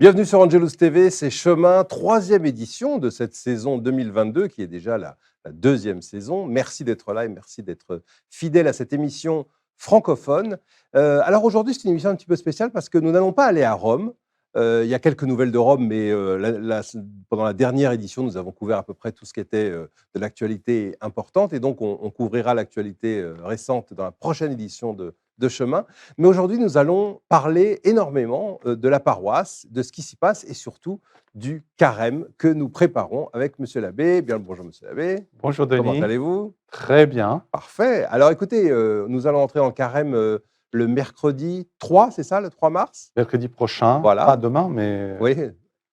Bienvenue sur Angelus TV, c'est Chemin, troisième édition de cette saison 2022 qui est déjà la deuxième saison. Merci d'être là et merci d'être fidèle à cette émission francophone. Alors aujourd'hui, c'est une émission un petit peu spéciale parce que nous n'allons pas aller à Rome. Il y a quelques nouvelles de Rome, mais pendant la dernière édition, nous avons couvert à peu près tout ce qui était de l'actualité importante et donc on couvrira l'actualité récente dans la prochaine édition de Chemin. Mais aujourd'hui, nous allons parler énormément de la paroisse, de ce qui s'y passe et surtout du carême que nous préparons avec Monsieur l'abbé. Bien le bonjour Monsieur l'abbé. Bonjour Comment Denis, allez-vous? très bien. Parfait. Alors écoutez, nous allons entrer en carême le mercredi 3, c'est ça, le 3 mars? Mercredi prochain, pas Voilà. demain, mais Oui.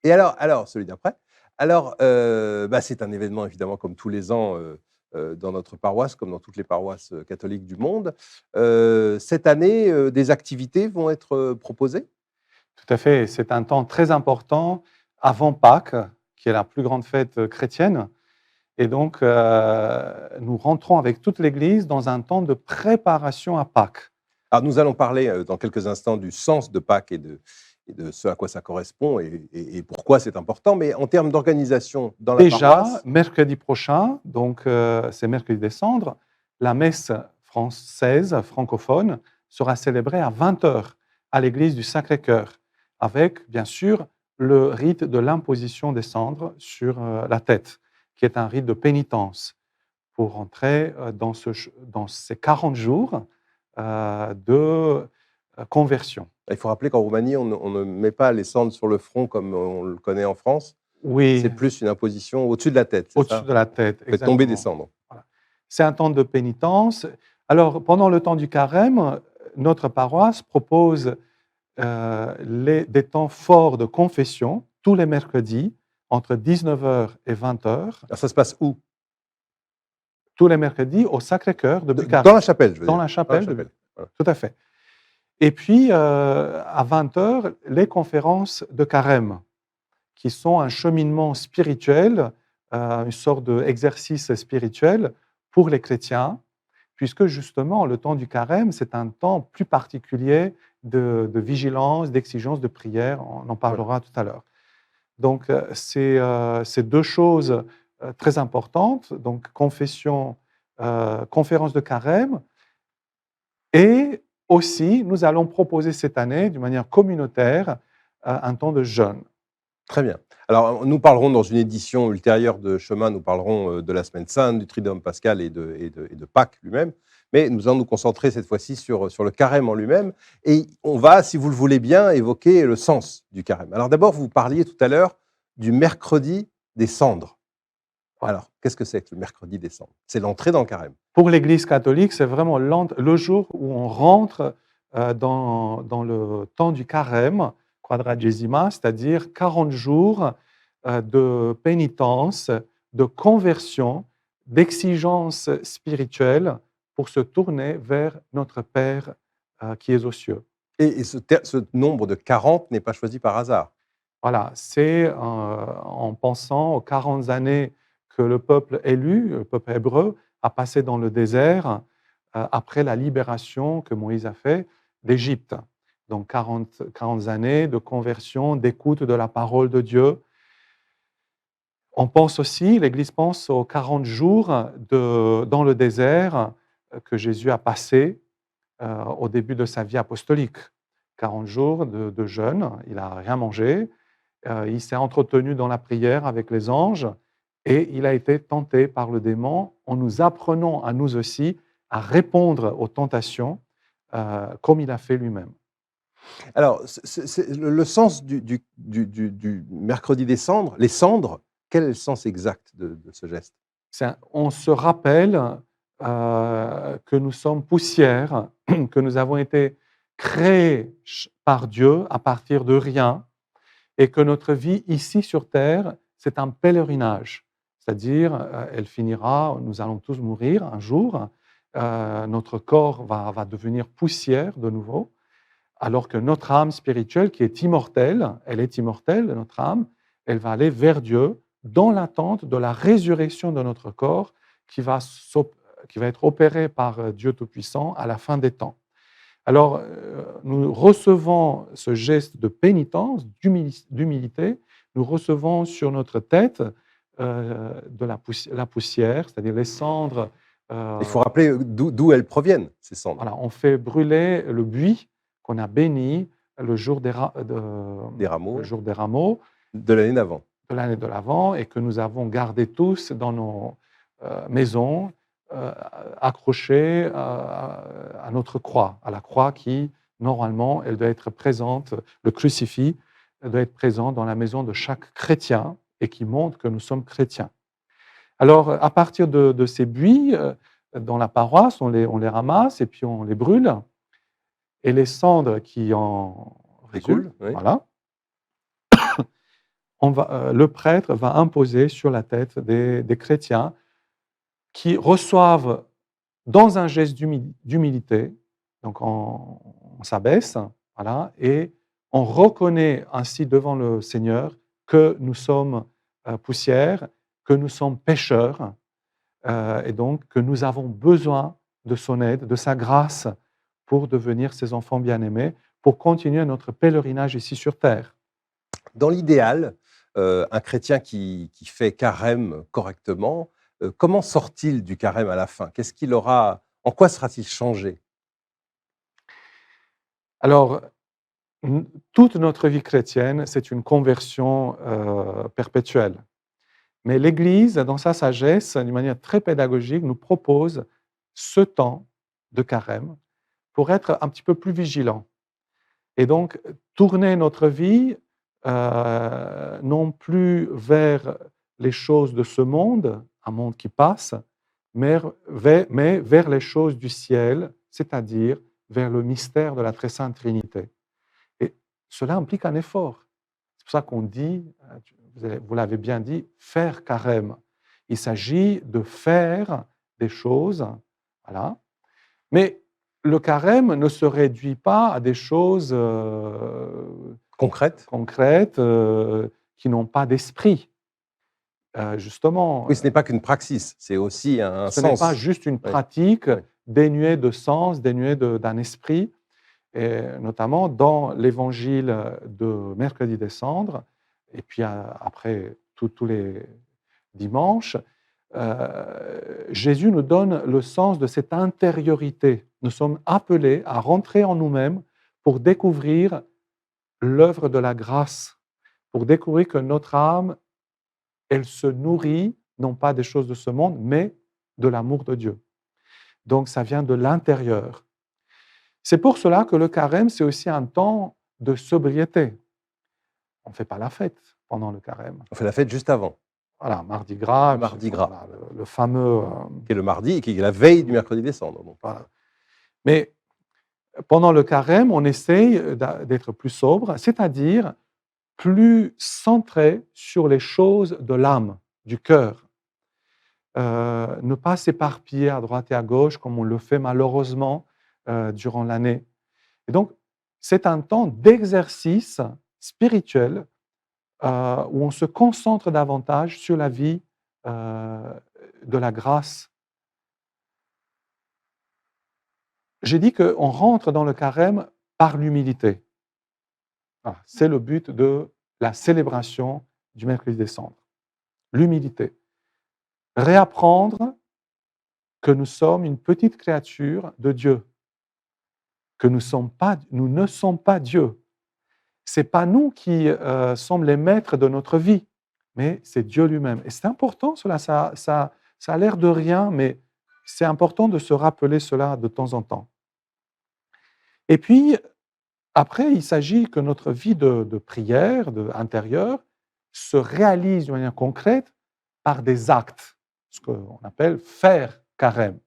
Et alors celui d'après. Alors, c'est un événement évidemment comme tous les ans dans notre paroisse, comme dans toutes les paroisses catholiques du monde. Cette année, des activités vont être proposées? tout à fait, c'est un temps très important avant Pâques, qui est la plus grande fête chrétienne. Et donc, nous rentrons avec toute l'Église dans un temps de préparation à Pâques. Alors nous allons parler dans quelques instants du sens de Pâques et de ce à quoi ça correspond et pourquoi c'est important. Mais en termes d'organisation dans la Déjà, paroisse, mercredi prochain, donc c'est mercredi des Cendres, la messe française, francophone, sera célébrée à 20h à l'église du Sacré-Cœur, avec, bien sûr, le rite de l'imposition des cendres sur la tête, qui est un rite de pénitence pour entrer dans ces 40 jours de conversion. il faut rappeler qu'en Roumanie, on ne met pas les cendres sur le front comme on le connaît en France. Oui, C'est plus une imposition au-dessus de la tête, c'est au-dessus ça? de la tête, Fait tomber des exactement. cendres. Voilà. C'est un temps de pénitence. Alors, pendant le temps du carême, notre paroisse propose des temps forts de confession tous les mercredis entre 19h et 20h, Alors ça se passe où? tous les mercredis au Sacré-Cœur de Dans la Bucarest, chapelle, je veux dans dire. la Dans la chapelle de chapelle. Bucarest. Voilà. Tout à fait. Et puis, à 20h, les conférences de carême, qui sont un cheminement spirituel, une sorte d'exercice spirituel pour les chrétiens, puisque justement, le temps du carême, c'est un temps plus particulier de vigilance, d'exigence, de prière. On en parlera tout à l'heure. Donc, c'est deux choses très importantes. Donc, confession, conférence de carême. Et aussi, nous allons proposer cette année, d'une manière communautaire, un temps de jeûne. Très bien. Alors, nous parlerons dans une édition ultérieure de Chemin, nous parlerons de la Semaine Sainte, du Triduum Pascal et de Pâques lui-même. Mais nous allons nous concentrer cette fois-ci sur le carême en lui-même. Et on va, si vous le voulez bien, évoquer le sens du carême. Alors d'abord, vous parliez tout à l'heure du mercredi des cendres. Voilà. Alors, qu'est-ce que c'est que le mercredi des cendres? C'est l'entrée dans le carême. Pour l'Église catholique, c'est vraiment le jour où on rentre dans le temps du carême, quadragesima, c'est-à-dire 40 jours de pénitence, de conversion, d'exigence spirituelle pour se tourner vers notre Père qui est aux cieux. Et ce nombre de 40 n'est pas choisi par hasard. Voilà, c'est en pensant aux 40 années que le peuple élu, le peuple hébreu, a passé dans le désert après la libération que Moïse a fait d'Égypte. Donc 40 années de conversion, d'écoute de la parole de Dieu. On pense aussi, l'Église pense aux 40 jours dans le désert que Jésus a passé au début de sa vie apostolique. 40 jours de jeûne, il n'a rien mangé, il s'est entretenu dans la prière avec les anges et il a été tenté par le démon en nous apprenant à nous aussi à répondre aux tentations comme il a fait lui-même. Alors, le sens du mercredi des cendres, les cendres, quel est le sens exact de ce geste? On se rappelle que nous sommes poussière, que nous avons été créés par Dieu à partir de rien et que notre vie ici sur Terre, c'est un pèlerinage. C'est-à-dire, elle finira, nous allons tous mourir un jour, notre corps va devenir poussière de nouveau, alors que notre âme spirituelle, qui est immortelle, elle est immortelle, notre âme, elle va aller vers Dieu dans l'attente de la résurrection de notre corps qui va être opérée par Dieu Tout-Puissant à la fin des temps. Alors, nous recevons ce geste de pénitence, d'humilité, nous recevons sur notre tête de la poussière, c'est-à-dire les cendres. Il faut rappeler d'où elles proviennent, ces cendres. Voilà, on fait brûler le buis qu'on a béni le jour Des le rameaux jour des rameaux de l'année d'avant. de l'année de l'Avent et que nous avons gardé tous dans nos maisons, euh, accrochés à notre croix, à la croix qui, normalement, elle doit être présente, le crucifix doit être présent dans la maison de chaque chrétien et qui montre que nous sommes chrétiens. Alors, à partir de ces buis, dans la paroisse, on les ramasse et puis on les brûle. Et les cendres qui en Découle, résultent, oui. voilà, le prêtre va imposer sur la tête des chrétiens qui reçoivent dans un geste d'humilité, donc on s'abaisse, voilà, et on reconnaît ainsi devant le Seigneur que nous sommes poussière, que nous sommes pécheurs, et donc que nous avons besoin de son aide, de sa grâce pour devenir ses enfants bien-aimés, pour continuer notre pèlerinage ici sur terre. Dans l'idéal, un chrétien qui fait carême correctement, comment sort-il du carême à la fin? Qu'est-ce qu'il aura en quoi sera-t-il changé? Alors, toute notre vie chrétienne, c'est une conversion perpétuelle. Mais l'Église, dans sa sagesse, d'une manière très pédagogique, nous propose ce temps de carême pour être un petit peu plus vigilant. Et donc, tourner notre vie non plus vers les choses de ce monde, un monde qui passe, mais vers les choses du ciel, c'est-à-dire vers le mystère de la très sainte Trinité. Et cela implique un effort. C'est pour ça qu'on dit, vous l'avez bien dit, faire carême. Il s'agit de faire des choses, voilà. Mais le carême ne se réduit pas à des choses Concrète? concrètes qui n'ont pas d'esprit. Justement, Oui, ce n'est pas qu'une praxis, c'est aussi un ce n'est pas sens. juste une Oui, pratique oui. dénuée de sens, dénuée d'un esprit, et notamment dans l'évangile de mercredi des cendres, et puis après tous les dimanches, Jésus nous donne le sens de cette intériorité. Nous sommes appelés à rentrer en nous-mêmes pour découvrir l'œuvre de la grâce, pour découvrir que notre âme, elle se nourrit non pas des choses de ce monde, mais de l'amour de Dieu. Donc ça vient de l'intérieur. C'est pour cela que le carême, c'est aussi un temps de sobriété. On ne fait pas la fête pendant le carême. On fait la fête juste avant, Voilà, Mardi Gras, le mardi gras, voilà, le fameux. qui est le mardi et qui est la veille du mercredi des cendres. Donc. Voilà. Mais pendant le carême, on essaye d'être plus sobre, c'est-à-dire plus centré sur les choses de l'âme, du cœur. Ne pas s'éparpiller à droite et à gauche comme on le fait malheureusement durant l'année. Et donc, c'est un temps d'exercice spirituel où on se concentre davantage sur la vie de la grâce. J'ai dit qu'on rentre dans le carême par l'humilité. Voilà, c'est le but de la célébration du mercredi des cendres. L'humilité. Réapprendre que nous sommes une petite créature de Dieu, que nous ne sommes pas Dieu. Ce n'est pas nous qui sommes les maîtres de notre vie, mais c'est Dieu lui-même. Et c'est important, cela, ça a l'air de rien, mais c'est important de se rappeler cela de temps en temps. Et puis, après, il s'agit que notre vie de prière, intérieure, se réalise de manière concrète par des actes, ce qu'on appelle faire carême.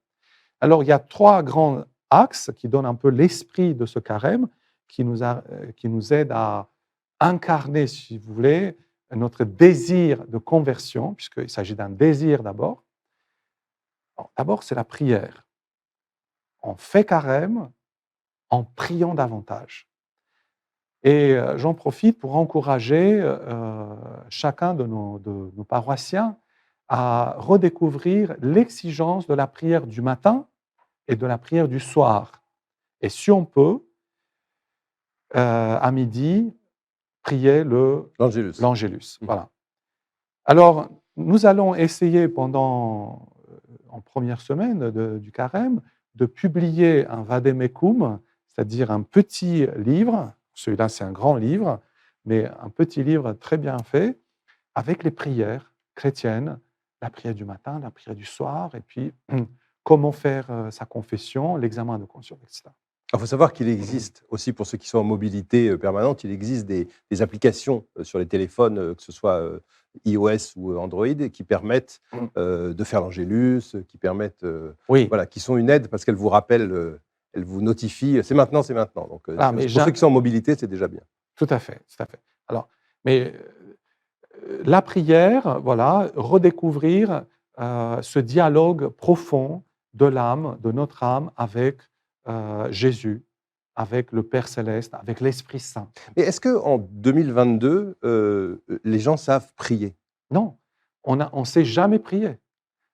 Alors, il y a 3 grands axes qui donnent un peu l'esprit de ce carême, qui nous aident à incarner, si vous voulez, notre désir de conversion, puisqu'il s'agit d'un désir d'abord. D'abord, c'est la prière. On fait carême en priant davantage. Et j'en profite pour encourager chacun de nos paroissiens à redécouvrir l'exigence de la prière du matin et de la prière du soir. Et si on peut, à midi, prier L'Angélus. l'Angélus. Mhm. Voilà. Alors, nous allons essayer en première semaine du carême, de publier un vademecum, c'est-à-dire un petit livre. Celui-là, c'est un grand livre, mais un petit livre très bien fait, avec les prières chrétiennes, la prière du matin, la prière du soir, et puis comment faire sa confession, l'examen de conscience, etc. Il faut savoir qu'il existe aussi, pour ceux qui sont en mobilité permanente, il existe des applications sur les téléphones, que ce soit iOS ou Android, qui permettent de faire l'Angélus, qui permettent, Oui, voilà, qui sont une aide parce qu'elles vous rappellent, elles vous notifient, c'est maintenant, c'est maintenant. Donc, ah, mais pour ceux qui sont en mobilité, c'est déjà bien. tout à fait, tout à fait. Alors, mais la prière, voilà, redécouvrir ce dialogue profond de l'âme, de notre âme avec Jésus, avec le Père céleste, avec l'Esprit Saint. Et est-ce qu'en 2022, les gens savent prier? Non, on ne sait jamais prier.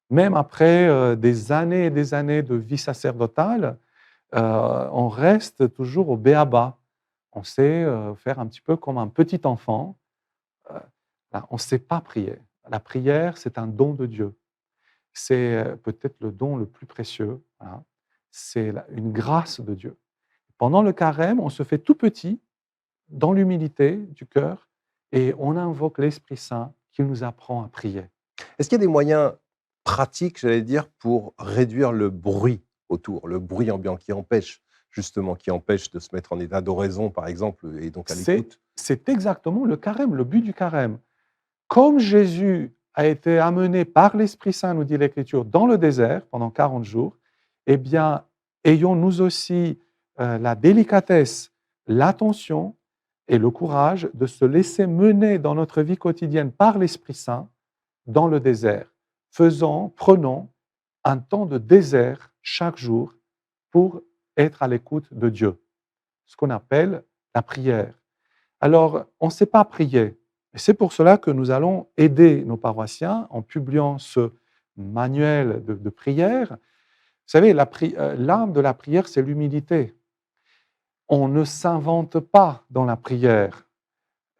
Même après des années et des années de vie sacerdotale, on reste toujours au béaba. On sait faire un petit peu comme un petit enfant. On ne sait pas prier. La prière, c'est un don de Dieu. C'est peut-être le don le plus précieux. Voilà. C'est une grâce de Dieu. Pendant le carême, on se fait tout petit, dans l'humilité du cœur, et on invoque l'Esprit Saint qui nous apprend à prier. Est-ce qu'il y a des moyens pratiques, j'allais dire, pour réduire le bruit autour, le bruit ambiant qui empêche justement, qui empêche de se mettre en état d'oraison, par exemple, et donc à l'écoute? C'est exactement le carême, le but du carême. Comme Jésus a été amené par l'Esprit Saint, nous dit l'Écriture, dans le désert pendant 40 jours, eh bien, ayons nous aussi la délicatesse, l'attention et le courage de se laisser mener dans notre vie quotidienne par l'Esprit Saint dans le désert. Prenons un temps de désert chaque jour pour être à l'écoute de Dieu, ce qu'on appelle la prière. Alors, on ne sait pas prier. Et c'est pour cela que nous allons aider nos paroissiens en publiant ce manuel de prière. Vous savez, l'âme de la prière, c'est l'humilité. On ne s'invente pas dans la prière.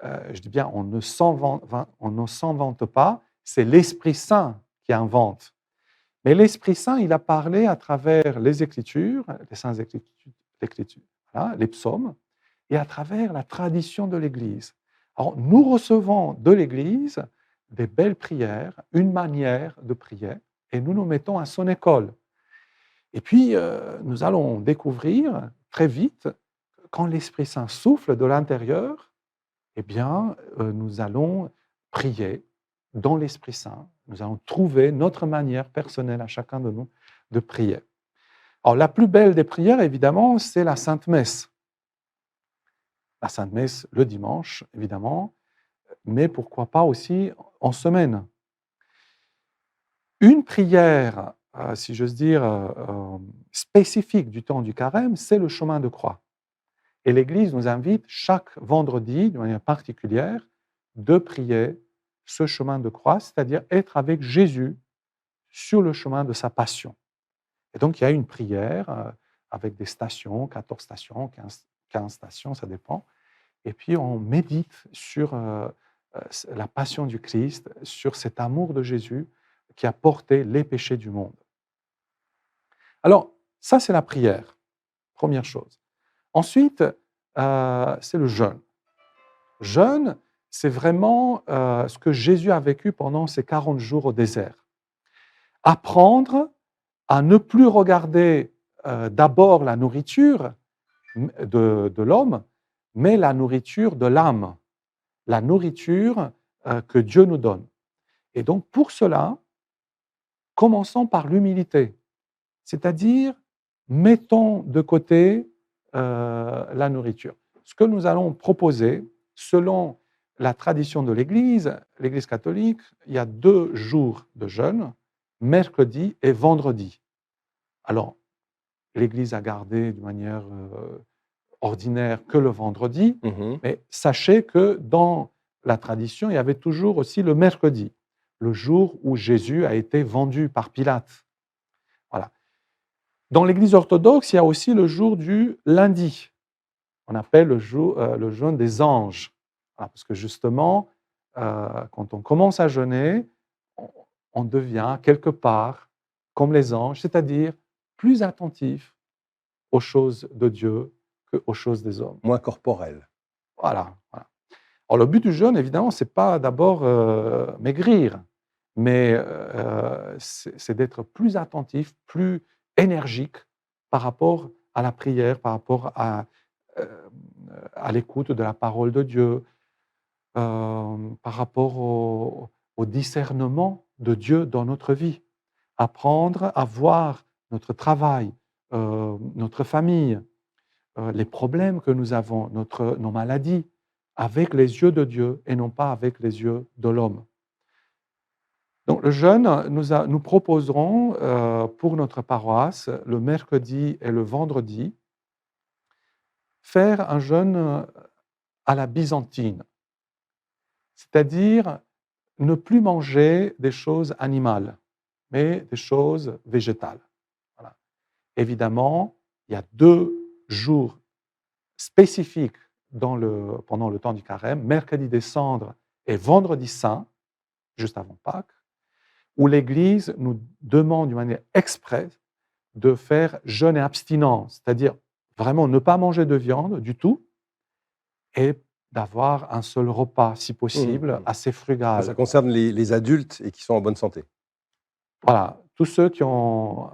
Je dis bien, on ne s'invente pas, c'est l'Esprit Saint qui invente. Mais l'Esprit Saint, il a parlé à travers les Écritures, les Saintes Écritures, voilà, les psaumes, et à travers la tradition de l'Église. Alors, nous recevons de l'Église des belles prières, une manière de prier, et nous nous mettons à son école. Et puis, nous allons découvrir très vite, quand l'Esprit Saint souffle de l'intérieur, eh bien, nous allons prier dans l'Esprit Saint. Nous allons trouver notre manière personnelle à chacun de nous de prier. Alors, la plus belle des prières, évidemment, c'est la Sainte Messe. La Sainte Messe le dimanche, évidemment, mais pourquoi pas aussi en semaine. Une prière, si j'ose dire, spécifique du temps du carême, c'est le chemin de croix. Et l'Église nous invite chaque vendredi, de manière particulière, de prier ce chemin de croix, c'est-à-dire être avec Jésus sur le chemin de sa passion. Et donc, il y a une prière avec des stations, 14 stations, 15 stations, ça dépend. Et puis, on médite sur la passion du Christ, sur cet amour de Jésus qui a porté les péchés du monde. Alors, ça, c'est la prière, première chose. Ensuite, c'est le jeûne. Jeûne, c'est vraiment ce que Jésus a vécu pendant ces 40 jours au désert. Apprendre à ne plus regarder d'abord la nourriture de l'homme, mais la nourriture de l'âme, la nourriture que Dieu nous donne. Et donc, pour cela, commençons par l'humilité, c'est-à-dire mettons de côté la nourriture. Ce que nous allons proposer, selon la tradition de l'Église catholique, il y a 2 jours de jeûne, mercredi et vendredi. Alors, l'Église a gardé de manière ordinaire que le vendredi, mais sachez que dans la tradition, il y avait toujours aussi le mercredi, le jour où Jésus a été vendu par Pilate. Voilà. Dans l'Église orthodoxe, il y a aussi le jour du lundi. On appelle le jeûne des anges. Voilà, parce que justement, quand on commence à jeûner, on, on devient quelque part comme les anges, c'est-à-dire plus attentif aux choses de Dieu qu'aux choses des hommes. Moins corporel. Voilà, voilà. Alors, le but du jeûne, évidemment, ce n'est pas d'abord maigrir, mais c'est d'être plus attentif, plus énergique par rapport à la prière, par rapport euh, à l'écoute de la parole de Dieu, par rapport au discernement de Dieu dans notre vie. Apprendre à voir notre travail, notre famille, les problèmes que nous avons, nos maladies, avec les yeux de Dieu et non pas avec les yeux de l'homme. Donc, le jeûne, nous proposerons pour notre paroisse, le mercredi et le vendredi, faire un jeûne à la byzantine, c'est-à-dire ne plus manger des choses animales, mais des choses végétales. Voilà. Évidemment, il y a 2 jours spécifiques pendant le temps du carême, mercredi des cendres et vendredi saint, juste avant Pâques, où l'Église nous demande d'une manière expresse de faire jeûne et abstinence, c'est-à-dire vraiment ne pas manger de viande du tout et d'avoir un seul repas, si possible, assez Ça frugal. concerne les adultes et qui sont en bonne santé. Voilà, tous ceux qui ont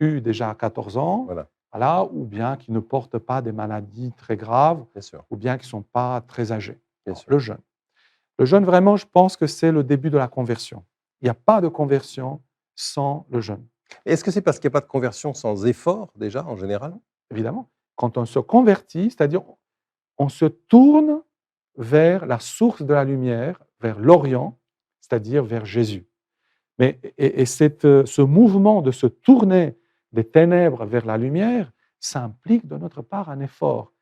eu déjà 14 ans, Voilà, voilà, ou bien qui ne portent pas des maladies très graves, bien sûr. ou bien qui ne sont pas très âgés. Bien Alors, sûr. le jeûne. Le jeûne, vraiment, je pense que c'est le début de la conversion. Il n'y a pas de conversion sans le jeûne, Est-ce que c'est parce qu'il n'y a pas de conversion sans effort, déjà, en général? évidemment. Quand on se convertit, c'est-à-dire on se tourne vers la source de la lumière, vers l'Orient, c'est-à-dire vers Jésus. Mais ce mouvement de se tourner des ténèbres vers la lumière, ça implique de notre part un effort.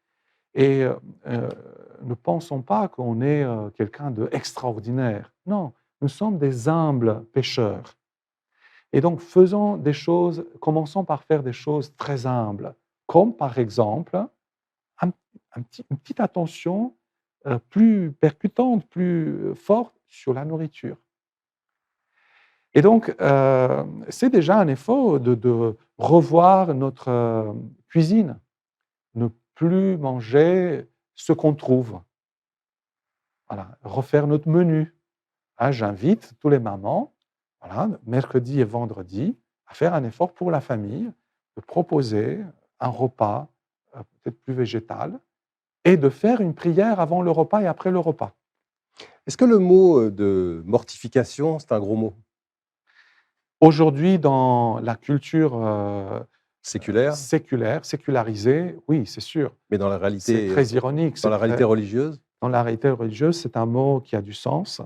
Et ne pensons pas qu'on est quelqu'un d'extraordinaire. Non, nous sommes des humbles pécheurs. Et donc, faisons des choses, commençons par faire des choses très humbles, comme par exemple un- une petite attention plus percutante, plus forte sur la nourriture. Et donc, c'est déjà un effort de revoir notre cuisine, ne plus manger ce qu'on trouve. Voilà, refaire notre menu. Hein, j'invite tous les mamans, voilà, mercredi et vendredi, à faire un effort pour la famille, de proposer un repas peut-être plus végétal et de faire une prière avant le repas et après le repas. Est-ce que le mot, de mortification, c'est un gros mot? Aujourd'hui, dans la culture Séculaire, séculaire, sécularisée, oui, c'est sûr. mais dans la C'est réalité, très ironique. dans la réalité religieuse? Dans la réalité religieuse, c'est un mot qui a du sens,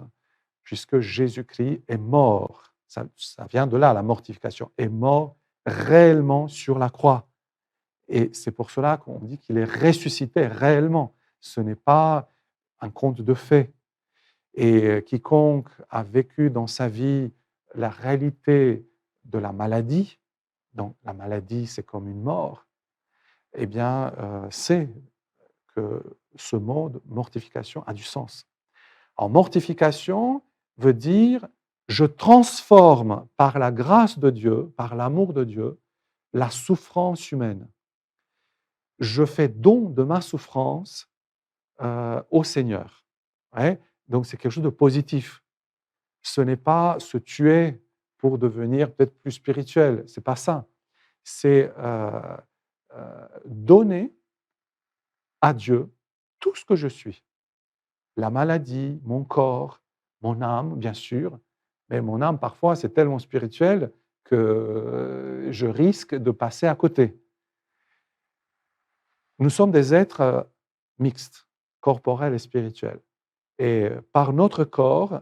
puisque Jésus-Christ est mort. Ça vient de là, la mortification, est mort réellement sur la croix. Et c'est pour cela qu'on dit qu'il est ressuscité réellement. Ce n'est pas un conte de fées. Et quiconque a vécu dans sa vie la réalité de la maladie, donc la maladie c'est comme une mort, eh bien sait que ce mot de mortification a du sens. Alors mortification veut dire je transforme par la grâce de Dieu, par l'amour de Dieu, la souffrance humaine. Je fais don de ma souffrance au Seigneur. Ouais. Donc c'est quelque chose de positif. Ce n'est pas se tuer pour devenir peut-être plus spirituel, c'est pas ça. C'est donner à Dieu tout ce que je suis. La maladie, mon corps, mon âme, bien sûr, mais mon âme, parfois, c'est tellement spirituel que je risque de passer à côté. Nous sommes des êtres mixtes, corporels et spirituels. Et par notre corps,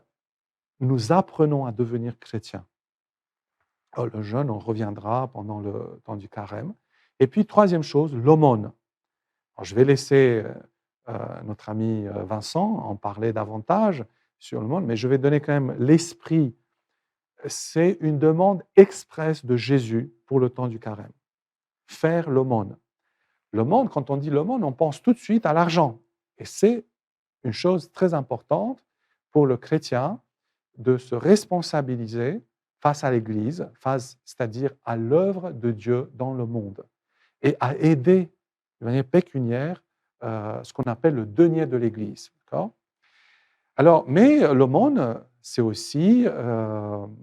nous apprenons à devenir chrétiens. Le jeûne, on reviendra pendant le temps du carême. Et puis, troisième chose, l'aumône. Alors, je vais laisser notre ami Vincent en parler davantage sur l'aumône, mais je vais donner quand même l'esprit. C'est une demande expresse de Jésus pour le temps du carême. faire l'aumône. L'aumône, quand on dit l'aumône, on pense tout de suite à l'argent. Et c'est une chose très importante pour le chrétien de se responsabiliser face à l'Église, c'est-à-dire à l'œuvre de Dieu dans le monde, et à aider de manière pécuniaire ce qu'on appelle le denier de l'Église. D'accord? Alors, mais l'aumône, c'est aussi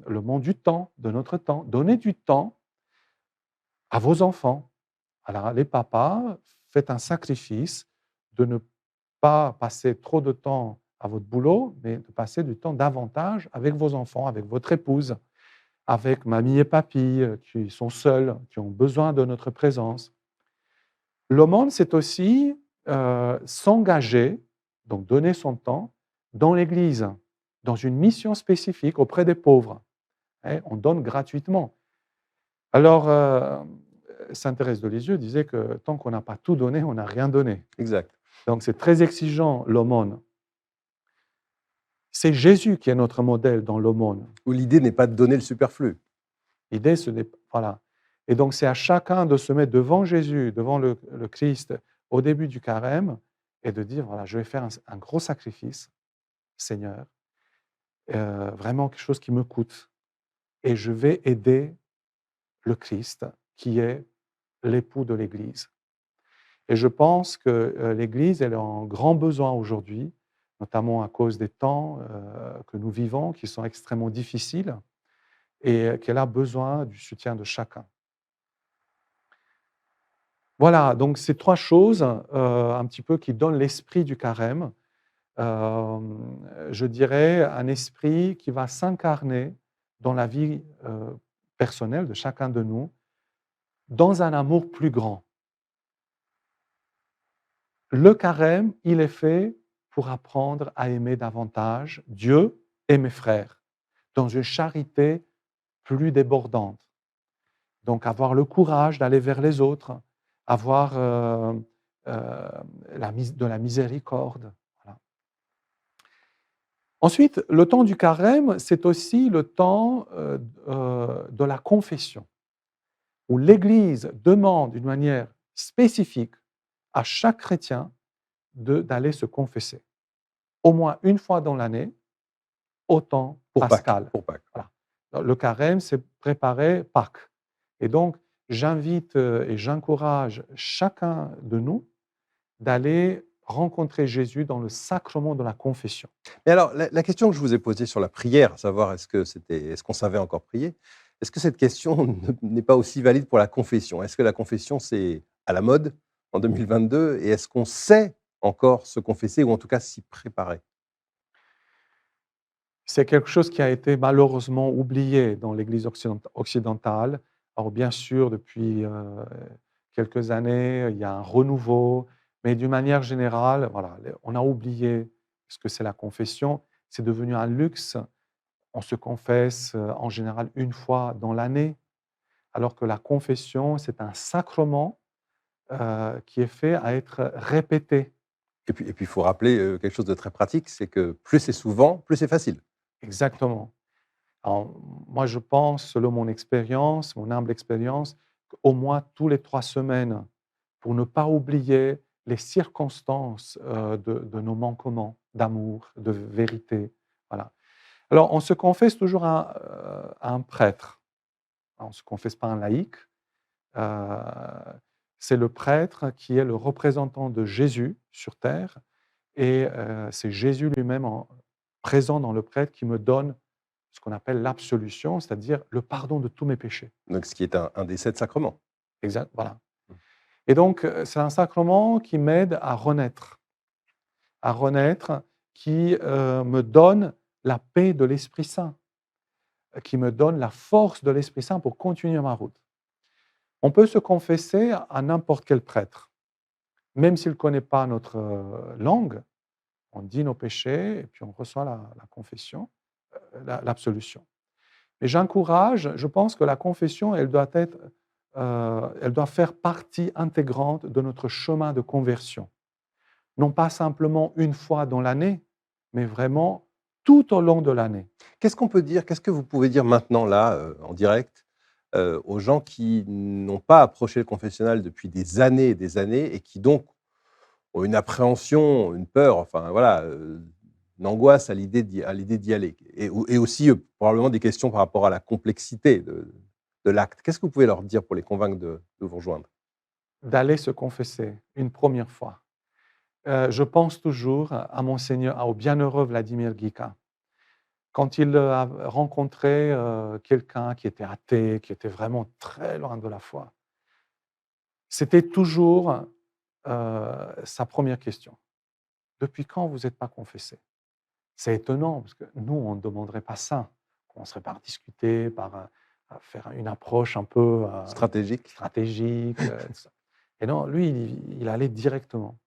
l'aumône du temps, de notre temps. Donnez du temps à vos enfants. Alors, les papas, faites un sacrifice de ne pas passer trop de temps à votre boulot, mais de passer du temps davantage avec vos enfants, avec votre épouse, avec mamie et papy qui sont seuls, qui ont besoin de notre présence. L'aumône, c'est aussi s'engager, donc donner son temps, dans l'Église, dans une mission spécifique auprès des pauvres. Hein, on donne gratuitement. Alors, sainte Thérèse de Lisieux disait que tant qu'on n'a pas tout donné, on n'a rien donné. Exact. Donc, c'est très exigeant, l'aumône. C'est Jésus qui est notre modèle dans l'aumône. Où l'idée n'est pas de donner le superflu. L'idée, ce n'est pas. Voilà. Et donc, c'est à chacun de se mettre devant Jésus, devant le Christ, au début du carême, et de dire voilà, je vais faire un gros sacrifice, Seigneur, vraiment quelque chose qui me coûte, et je vais aider le Christ, qui est l'époux de l'Église. Et je pense que l'Église, elle est en grand besoin aujourd'hui, notamment à cause des temps que nous vivons, qui sont extrêmement difficiles, et qu'elle a besoin du soutien de chacun. Voilà, donc ces trois choses, un petit peu qui donnent l'esprit du carême. Je dirais un esprit qui va s'incarner dans la vie personnelle de chacun de nous, dans un amour plus grand. Le carême, il est fait pour apprendre à aimer davantage Dieu et mes frères, dans une charité plus débordante. Donc avoir le courage d'aller vers les autres, avoir de la miséricorde. Voilà. Ensuite, le temps du carême, c'est aussi le temps de la confession, où l'Église demande d'une manière spécifique à chaque chrétien d'aller se confesser, au moins une fois dans l'année, au temps pascal. Pour Pâques. Voilà. Le carême, c'est préparer Pâques. Et donc, j'invite et j'encourage chacun de nous d'aller rencontrer Jésus dans le sacrement de la confession. Mais alors, la question que je vous ai posée sur la prière, à savoir est-ce qu'on savait encore prier, est-ce que cette question n'est pas aussi valide pour la confession? Est-ce que la confession, c'est à la mode en 2022 et est-ce qu'on sait encore se confesser ou en tout cas s'y préparer? C'est quelque chose qui a été malheureusement oublié dans l'Église occidentale. Alors bien sûr, depuis quelques années, il y a un renouveau, mais d'une manière générale, voilà, on a oublié ce que c'est la confession. C'est devenu un luxe. On se confesse en général une fois dans l'année, alors que la confession, c'est un sacrement qui est fait à être répété. Et puis, il faut rappeler quelque chose de très pratique, c'est que plus c'est souvent, plus c'est facile. Exactement. Alors, moi, je pense, selon mon expérience, mon humble expérience, qu'au moins tous les 3 semaines, pour ne pas oublier les circonstances de nos manquements d'amour, de vérité. Voilà. Alors, on se confesse toujours à un prêtre. On ne se confesse pas à un laïc. C'est le prêtre qui est le représentant de Jésus sur terre. Et c'est Jésus lui-même présent dans le prêtre qui me donne ce qu'on appelle l'absolution, c'est-à-dire le pardon de tous mes péchés. Donc, ce qui est un des 7 sacrements. Exact, voilà. Et donc, c'est un sacrement qui m'aide à renaître, qui me donne la paix de l'Esprit Saint, qui me donne la force de l'Esprit Saint pour continuer ma route. On peut se confesser à n'importe quel prêtre, même s'il ne connaît pas notre langue. On dit nos péchés et puis on reçoit la confession, l'absolution. Mais j'encourage, je pense que la confession, elle doit faire partie intégrante de notre chemin de conversion. Non pas simplement une fois dans l'année, mais vraiment tout au long de l'année. Qu'est-ce qu'on peut dire, qu'est-ce que vous pouvez dire maintenant, là, en direct, aux gens qui n'ont pas approché le confessionnal depuis des années et des années et qui donc ont une appréhension, une peur, enfin voilà, une angoisse à l'idée d'y aller et aussi, probablement des questions par rapport à la complexité de l'acte. Qu'est-ce que vous pouvez leur dire pour les convaincre de vous rejoindre? D'aller se confesser une première fois. Je pense toujours à Monseigneur, au bienheureux Vladimir Guica. Quand il a rencontré quelqu'un qui était athée, qui était vraiment très loin de la foi, c'était toujours sa première question. Depuis quand vous n'êtes pas confessé? C'est étonnant, parce que nous, on ne demanderait pas ça. On serait par discuter, par faire une approche un peu Stratégique? stratégique. Tout ça. Et non, lui, il allait directement.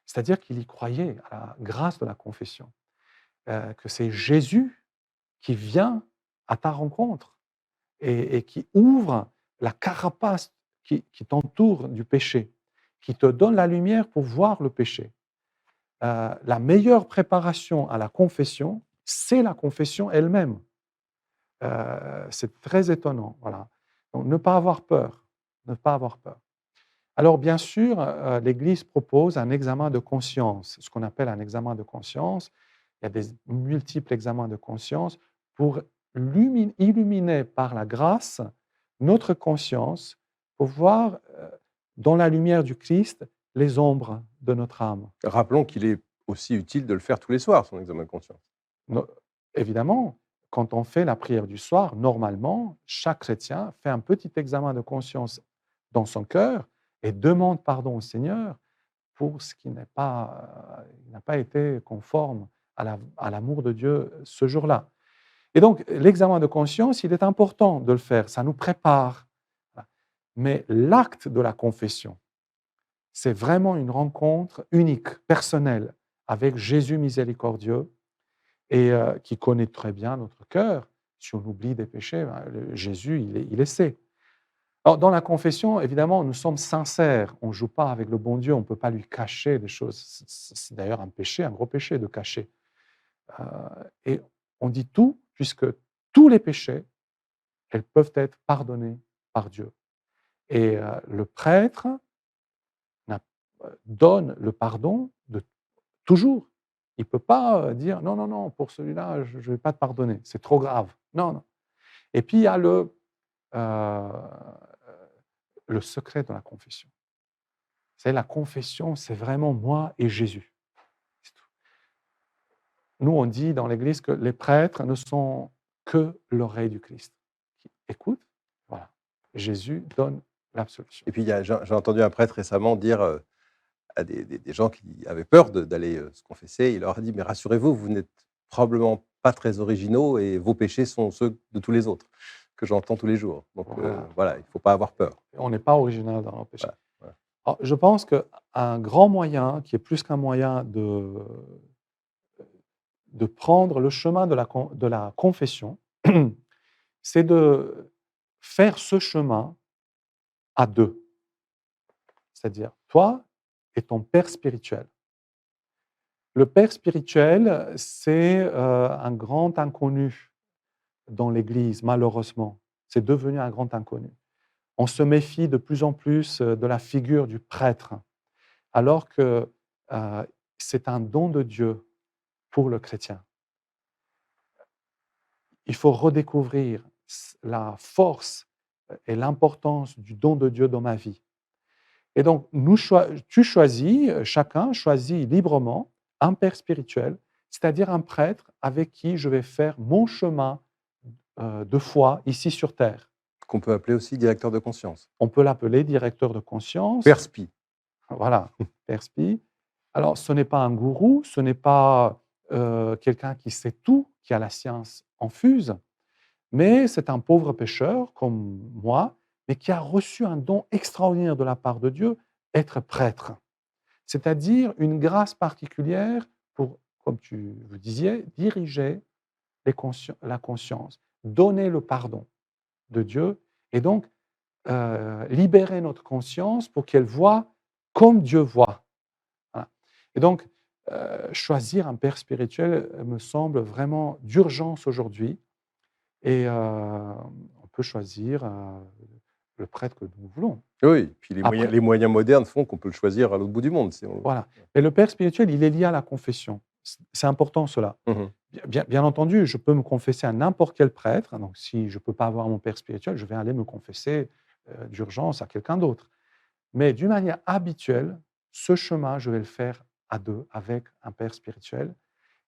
C'est-à-dire qu'il y croyait à la grâce de la confession, que c'est Jésus qui vient à ta rencontre et qui ouvre la carapace qui t'entoure du péché, qui te donne la lumière pour voir le péché. La meilleure préparation à la confession, c'est la confession elle-même. C'est très étonnant. Voilà. Donc, ne pas avoir peur. Ne pas avoir peur. Alors, bien sûr, l'Église propose un examen de conscience, ce qu'on appelle un examen de conscience. Il y a des multiples examens de conscience pour illuminer par la grâce notre conscience pour voir dans la lumière du Christ les ombres de notre âme. Rappelons qu'il est aussi utile de le faire tous les soirs, son examen de conscience. No- Évidemment, quand on fait la prière du soir, normalement, chaque chrétien fait un petit examen de conscience dans son cœur et demande pardon au Seigneur pour ce qui n'a pas été conforme à l'amour de Dieu ce jour-là. Et donc, l'examen de conscience, il est important de le faire, ça nous prépare. Voilà. Mais l'acte de la confession, c'est vraiment une rencontre unique, personnelle, avec Jésus miséricordieux et qui connaît très bien notre cœur. Si on oublie des péchés, Jésus, il le sait. Alors, dans la confession, évidemment, nous sommes sincères. On ne joue pas avec le bon Dieu, on ne peut pas lui cacher des choses. C'est d'ailleurs un péché, un gros péché de cacher. Et on dit tout, puisque tous les péchés, elles peuvent être pardonnés par Dieu. Et le prêtre donne le pardon de toujours. Il ne peut pas dire non, non, non, pour celui-là, je ne vais pas te pardonner, c'est trop grave. Non, non. Et puis il y a euh, le secret de la confession. C'est la confession, c'est vraiment moi et Jésus. C'est tout. Nous, on dit dans l'Église que les prêtres ne sont que l'oreille du Christ. Qui écoute, voilà. Jésus donne l'absolution. Et puis, j'ai entendu un prêtre récemment dire à des gens qui avaient peur d'aller se confesser, il leur a dit, mais rassurez-vous, vous n'êtes probablement pas très originaux et vos péchés sont ceux de tous les autres que j'entends tous les jours. Donc Voilà. voilà, il ne faut pas avoir peur. On n'est pas original dans nos péchés. Voilà, voilà. Alors, je pense qu'un grand moyen, qui est plus qu'un moyen de prendre le chemin de la confession, c'est de faire ce chemin à deux. C'est-à-dire toi et ton père spirituel. Le père spirituel, c'est un grand inconnu dans l'Église, malheureusement. C'est devenu un grand inconnu. On se méfie de plus en plus de la figure du prêtre, alors que c'est un don de Dieu pour le chrétien. Il faut redécouvrir la force et l'importance du don de Dieu dans ma vie. Et donc, chacun choisit librement un père spirituel, c'est-à-dire un prêtre avec qui je vais faire mon chemin de foi ici sur terre. Qu'on peut appeler aussi directeur de conscience. On peut l'appeler directeur de conscience. Perspi. Voilà, perspi. Alors, ce n'est pas un gourou, ce n'est pas quelqu'un qui sait tout, qui a la science infuse, mais c'est un pauvre pécheur comme moi, mais qui a reçu un don extraordinaire de la part de Dieu, être prêtre. C'est-à-dire une grâce particulière pour, comme tu vous disiez, diriger la conscience, donner le pardon de Dieu et donc libérer notre conscience pour qu'elle voie comme Dieu voit. Voilà. Et donc, choisir un père spirituel me semble vraiment d'urgence aujourd'hui. Et on peut choisir le prêtre que nous voulons. Oui, puis Après, les moyens modernes font qu'on peut le choisir à l'autre bout du monde. Si on... voilà. Et le père spirituel, il est lié à la confession. C'est important cela. Mhm. Bien entendu, je peux me confesser à n'importe quel prêtre. Donc, si je ne peux pas avoir mon père spirituel, je vais aller me confesser d'urgence à quelqu'un d'autre. Mais d'une manière habituelle, ce chemin, je vais le faire à deux, avec un père spirituel,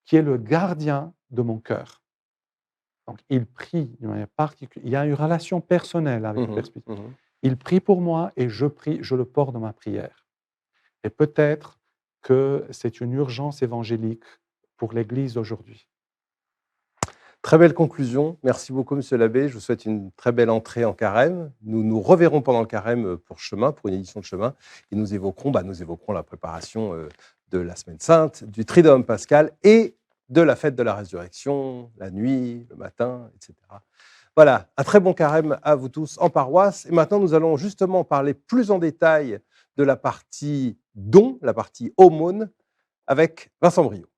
qui est le gardien de mon cœur. Donc, il prie d'une manière particulière. Il y a une relation personnelle avec le père Mhm. spirituel. Mhm. Il prie pour moi et je prie, je le porte dans ma prière. Et peut-être que c'est une urgence évangélique pour l'Église d'aujourd'hui. Très belle conclusion. Merci beaucoup, Monsieur l'abbé. Je vous souhaite une très belle entrée en carême. Nous nous reverrons pendant le carême pour Chemin, pour une édition de Chemin, et nous évoquerons la préparation de la Semaine Sainte, du Triduum Pascal et de la fête de la Résurrection, la nuit, le matin, etc. Voilà, un très bon carême à vous tous en paroisse. Et maintenant, nous allons justement parler plus en détail de la partie don, la partie aumône, avec Vincent Briot.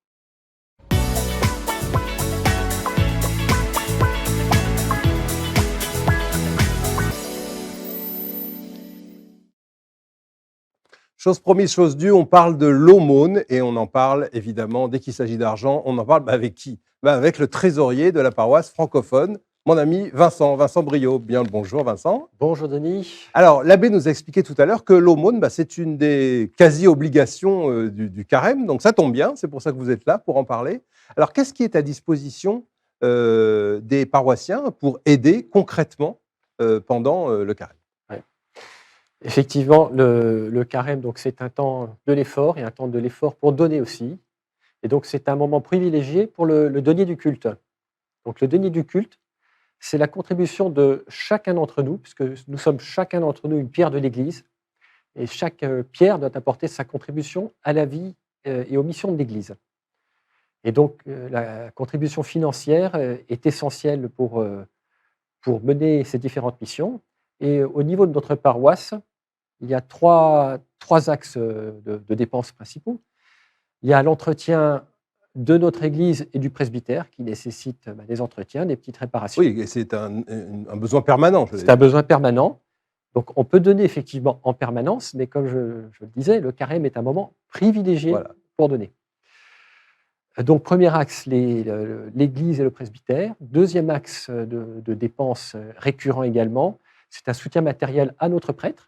Chose promise, chose due, on parle de l'aumône et on en parle évidemment, dès qu'il s'agit d'argent, on en parle avec qui? Avec le trésorier de la paroisse francophone, mon ami Vincent Briot. Bien le bonjour Vincent. Bonjour Denis. Alors l'abbé nous a expliqué tout à l'heure que l'aumône, c'est une des quasi-obligations du carême, donc ça tombe bien, c'est pour ça que vous êtes là, pour en parler. Alors qu'est-ce qui est à disposition des paroissiens pour aider concrètement pendant le carême? Effectivement, le carême, donc, c'est un temps de l'effort et un temps de l'effort pour donner aussi. Et donc, c'est un moment privilégié pour le denier du culte. Donc, le denier du culte, c'est la contribution de chacun d'entre nous, puisque nous sommes chacun d'entre nous une pierre de l'Église. Et chaque pierre doit apporter sa contribution à la vie et aux missions de l'Église. Et donc, la contribution financière est essentielle pour mener ces différentes missions. Et au niveau de notre paroisse, il y a trois axes de dépenses principaux. Il y a l'entretien de notre église et du presbytère qui nécessite des entretiens, des petites réparations. Oui, et c'est un besoin permanent. C'est un besoin permanent. Donc, on peut donner effectivement en permanence, mais comme je le disais, le carême est un moment privilégié pour donner. Donc, premier axe, l'église et le presbytère. Deuxième axe de dépenses récurrent également, c'est un soutien matériel à notre prêtre.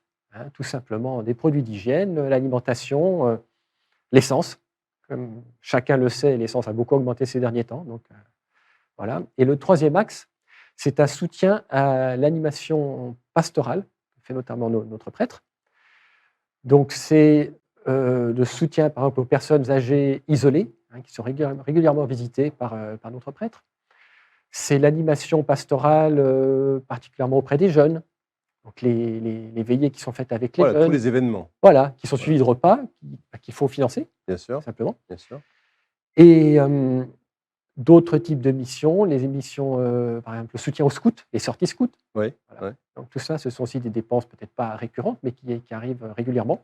Tout simplement des produits d'hygiène, l'alimentation, l'essence. Comme chacun le sait, l'essence a beaucoup augmenté ces derniers temps. Donc, voilà. Et le troisième axe, c'est un soutien à l'animation pastorale, que fait notamment notre prêtre. Donc, c'est de soutien, par exemple, aux personnes âgées isolées, qui sont régulièrement visitées par notre prêtre. C'est l'animation pastorale, particulièrement auprès des jeunes. Donc, les veillées qui sont faites avec les jeunes. Tous les événements. Voilà, qui sont suivis de repas, qu'il faut financer, bien sûr, simplement. Bien sûr. Et d'autres types de missions, les émissions, par exemple, le soutien aux scouts, les sorties scouts. Oui. Voilà. Oui. Donc, tout ça, ce sont aussi des dépenses peut-être pas récurrentes, mais qui arrivent régulièrement.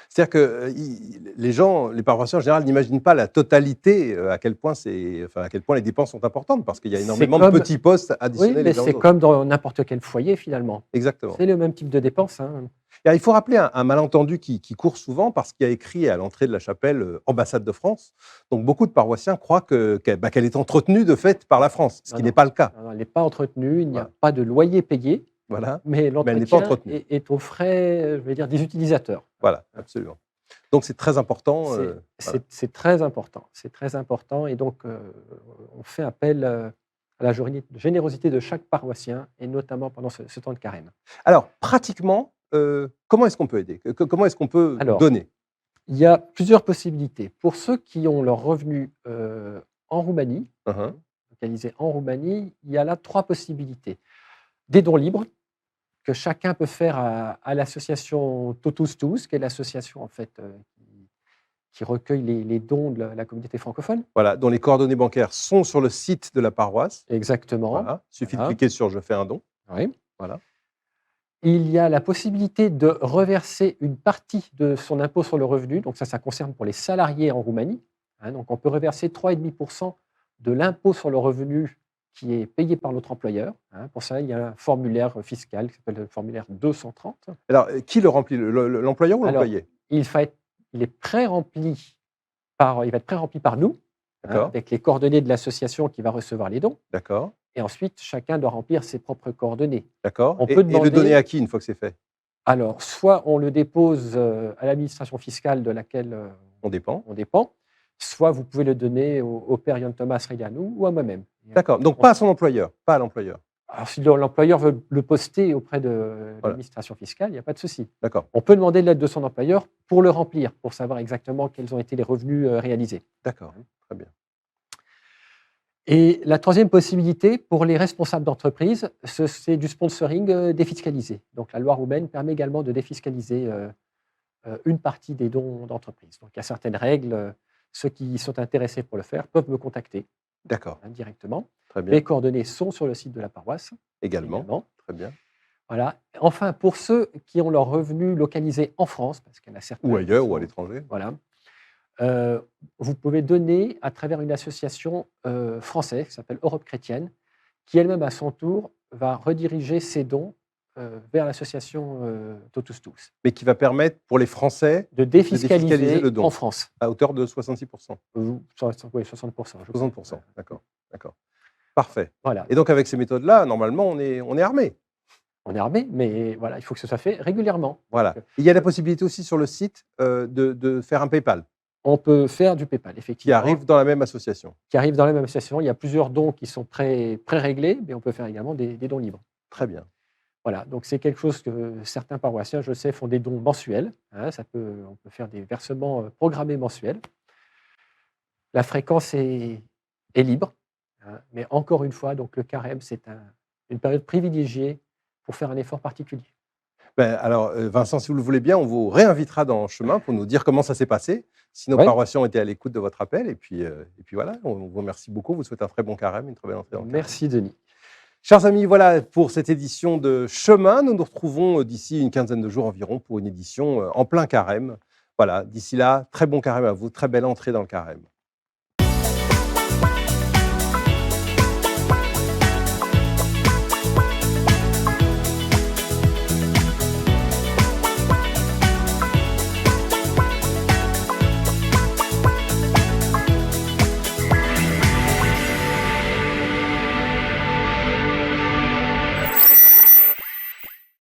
C'est-à-dire que les paroissiens en général n'imaginent pas la totalité, à quel point les dépenses sont importantes, parce qu'il y a énormément de petits postes additionnels. Oui, mais c'est comme dans n'importe quel foyer, finalement. Exactement. C'est le même type de dépenses. Et il faut rappeler un malentendu qui court souvent, parce qu'il y a écrit à l'entrée de la chapelle Ambassade de France. Donc beaucoup de paroissiens croient qu'elle est entretenue de fait par la France, ce qui n'est pas le cas. Non, elle n'est pas entretenue, il n'y a pas de loyer payé. Voilà. Mais l'entretien est aux frais, je vais dire, des utilisateurs. Voilà, absolument. Donc c'est très important. C'est très important. C'est très important. Et donc, on fait appel à la générosité de chaque paroissien, et notamment pendant ce temps de carême. Alors, pratiquement, comment est-ce qu'on peut aider? Comment est-ce qu'on peut donner? Il y a plusieurs possibilités. Pour ceux qui ont leur revenu en Roumanie, localisé en Roumanie, il y a là 3 possibilités. Des dons libres, que chacun peut faire à l'association Totus Tous, qui est l'association en fait qui recueille les dons de la communauté francophone. Voilà, dont les coordonnées bancaires sont sur le site de la paroisse. Exactement. Voilà. Il suffit de cliquer sur « Je fais un don ». Oui. Voilà. Il y a la possibilité de reverser une partie de son impôt sur le revenu. Donc ça concerne pour les salariés en Roumanie. Donc on peut reverser 3,5% de l'impôt sur le revenu qui est payé par notre employeur. Pour ça, il y a un formulaire fiscal qui s'appelle le formulaire 230. Alors, qui le remplit, l'employeur ou Alors, l'employé? Il va être pré-rempli par nous, avec les coordonnées de l'association qui va recevoir les dons. D'accord. Et ensuite, chacun doit remplir ses propres coordonnées. D'accord. On Et peut le demander- donner à qui une fois que c'est fait? Alors, soit on le dépose à l'administration fiscale de laquelle On dépend. on dépend, soit vous pouvez le donner au père Yann Thomas Reganou ou à moi-même. D'accord. Donc, pas à son employeur, pas à l'employeur. Alors, si l'employeur veut le poster auprès de l'administration fiscale, il n'y a pas de souci. D'accord. On peut demander l'aide de son employeur pour le remplir, pour savoir exactement quels ont été les revenus réalisés. D'accord. Très bien. Et la troisième possibilité, pour les responsables d'entreprise, c'est du sponsoring défiscalisé. Donc la loi roumaine permet également de défiscaliser une partie des dons d'entreprise. Donc il y a certaines règles. Ceux qui sont intéressés pour le faire peuvent me contacter D'accord. directement. Très bien. Les coordonnées sont sur le site de la paroisse. Également. Très bien. Voilà. Enfin, pour ceux qui ont leurs revenus localisés en France, parce qu'il y en a certains. Ou ailleurs, ou à l'étranger. Voilà. Vous pouvez donner à travers une association française qui s'appelle Europe Chrétienne, qui elle-même à son tour va rediriger ses dons vers l'association Totus Tuus. Mais qui va permettre pour les Français de défiscaliser le don en France. à hauteur de 66%. Oui, 60%. 60%, d'accord. Parfait. Voilà. Et donc avec ces méthodes-là, normalement, on est armé. On est armé, mais voilà, il faut que ce soit fait régulièrement. Voilà. Il y a la possibilité aussi sur le site de faire un PayPal. On peut faire du PayPal, effectivement. Qui arrive dans la même association. Qui arrive dans la même association. Il y a plusieurs dons qui sont pré-réglés, mais on peut faire également des dons libres. Très bien. Voilà, donc c'est quelque chose que certains paroissiens, je sais, font des dons mensuels. On peut faire des versements programmés mensuels. La fréquence est libre, mais encore une fois, donc le carême, c'est une période privilégiée pour faire un effort particulier. Alors, Vincent, si vous le voulez bien, on vous réinvitera dans Chemin pour nous dire comment ça s'est passé, si nos paroissiens ont été à l'écoute de votre appel. Et puis voilà, on vous remercie beaucoup. On vous souhaite un très bon carême, une très belle entrée dans le carême. Merci, Denis. Chers amis, voilà pour cette édition de Chemin. Nous nous retrouvons d'ici une quinzaine de jours environ pour une édition en plein carême. Voilà, d'ici là, très bon carême à vous, très belle entrée dans le carême.